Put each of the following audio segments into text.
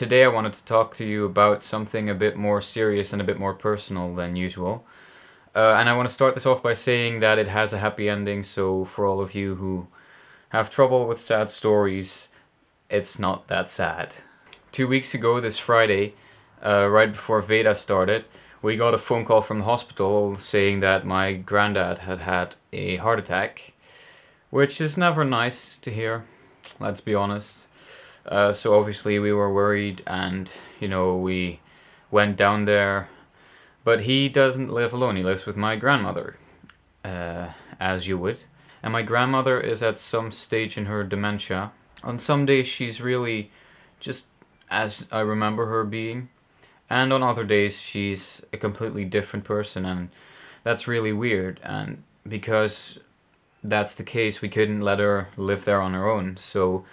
today I wanted to talk to you about something a bit more serious and a bit more personal than usual. And I want to start this off by saying that it has a happy ending, so for all of you who have trouble with sad stories, it's not that sad. 2 weeks ago this Friday, right before VEDA started, we got a phone call from the hospital saying that my granddad had had a heart attack, which is never nice to hear, let's be honest. So obviously we were worried and, we went down there. But he doesn't live alone, he lives with my grandmother, as you would. And my grandmother is at some stage in her dementia. On some days she's really just as I remember her being. And on other days she's a completely different person, and that's really weird. And because that's the case, we couldn't let her live there on her own. So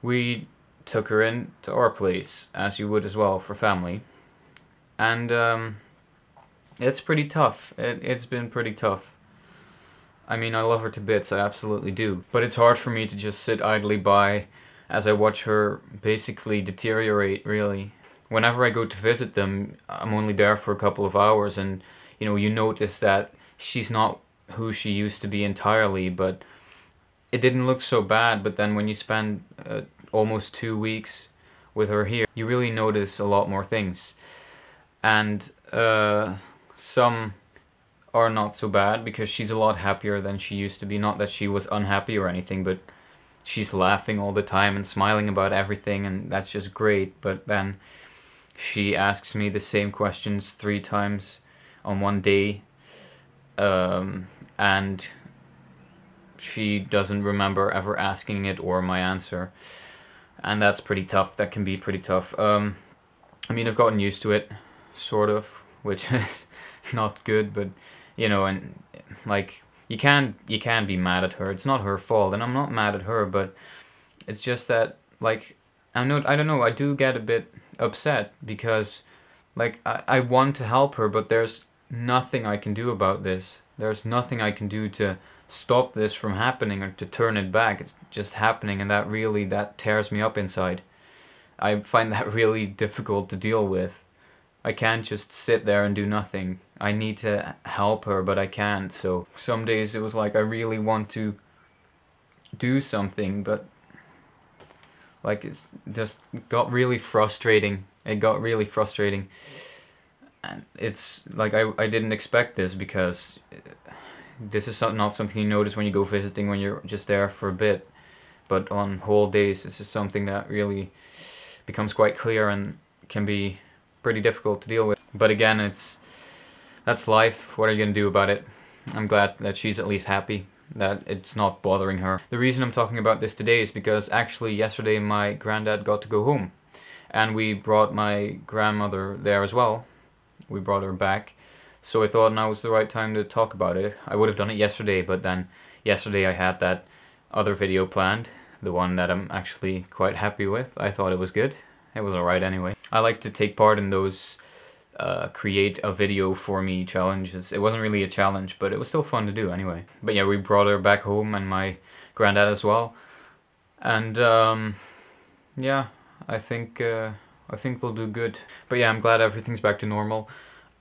we took her in to our place, as you would as well, for family. And it's pretty tough. It's been pretty tough. I mean, I love her to bits, I absolutely do. But it's hard for me to just sit idly by as I watch her basically deteriorate, really. Whenever I go to visit them, I'm only there for a couple of hours, and you notice that she's not who she used to be entirely, but it didn't look so bad. But then when you spend almost 2 weeks with her here, you really notice a lot more things. And some are not so bad because she's a lot happier than she used to be. Not that she was unhappy or anything, but she's laughing all the time and smiling about everything, and that's just great. But then she asks me the same questions 3 times on one day, and she doesn't remember ever asking it or my answer, and that's pretty tough. That can be pretty tough. I mean, I've gotten used to it, sort of, which is not good, but and like you can be mad at her. It's not her fault, and I'm not mad at her, but it's just that, like, I don't know, I do get a bit upset because, like, I want to help her, but there's nothing I can do about this. There's nothing I can do to stop this from happening or to turn it back. It's just happening, and that tears me up inside. I find that really difficult to deal with. I can't just sit there and do nothing. I need to help her, but I can't. So some days it was like I really want to do something, but like it's just got really frustrating. It got really frustrating. And it's like I didn't expect this, because this is not something you notice when you go visiting, when you're just there for a bit. But on whole days, this is something that really becomes quite clear and can be pretty difficult to deal with. But again, that's life. What are you gonna do about it? I'm glad that she's at least happy, that it's not bothering her. The reason I'm talking about this today is because actually yesterday my granddad got to go home, and we brought my grandmother there as well. We brought her back, so I thought now was the right time to talk about it. I would have done it yesterday, but then yesterday I had that other video planned, the one that I'm actually quite happy with. I thought it was good. It was alright anyway. I like to take part in those create a video for me challenges. It wasn't really a challenge, but it was still fun to do anyway. But yeah, we brought her back home, and my granddad as well. And yeah, I think they'll do good. But yeah, I'm glad everything's back to normal.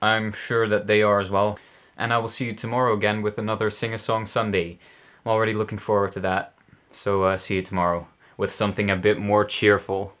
I'm sure that they are as well. And I will see you tomorrow again with another Sing-a-Song Sunday. I'm already looking forward to that. So see you tomorrow with something a bit more cheerful.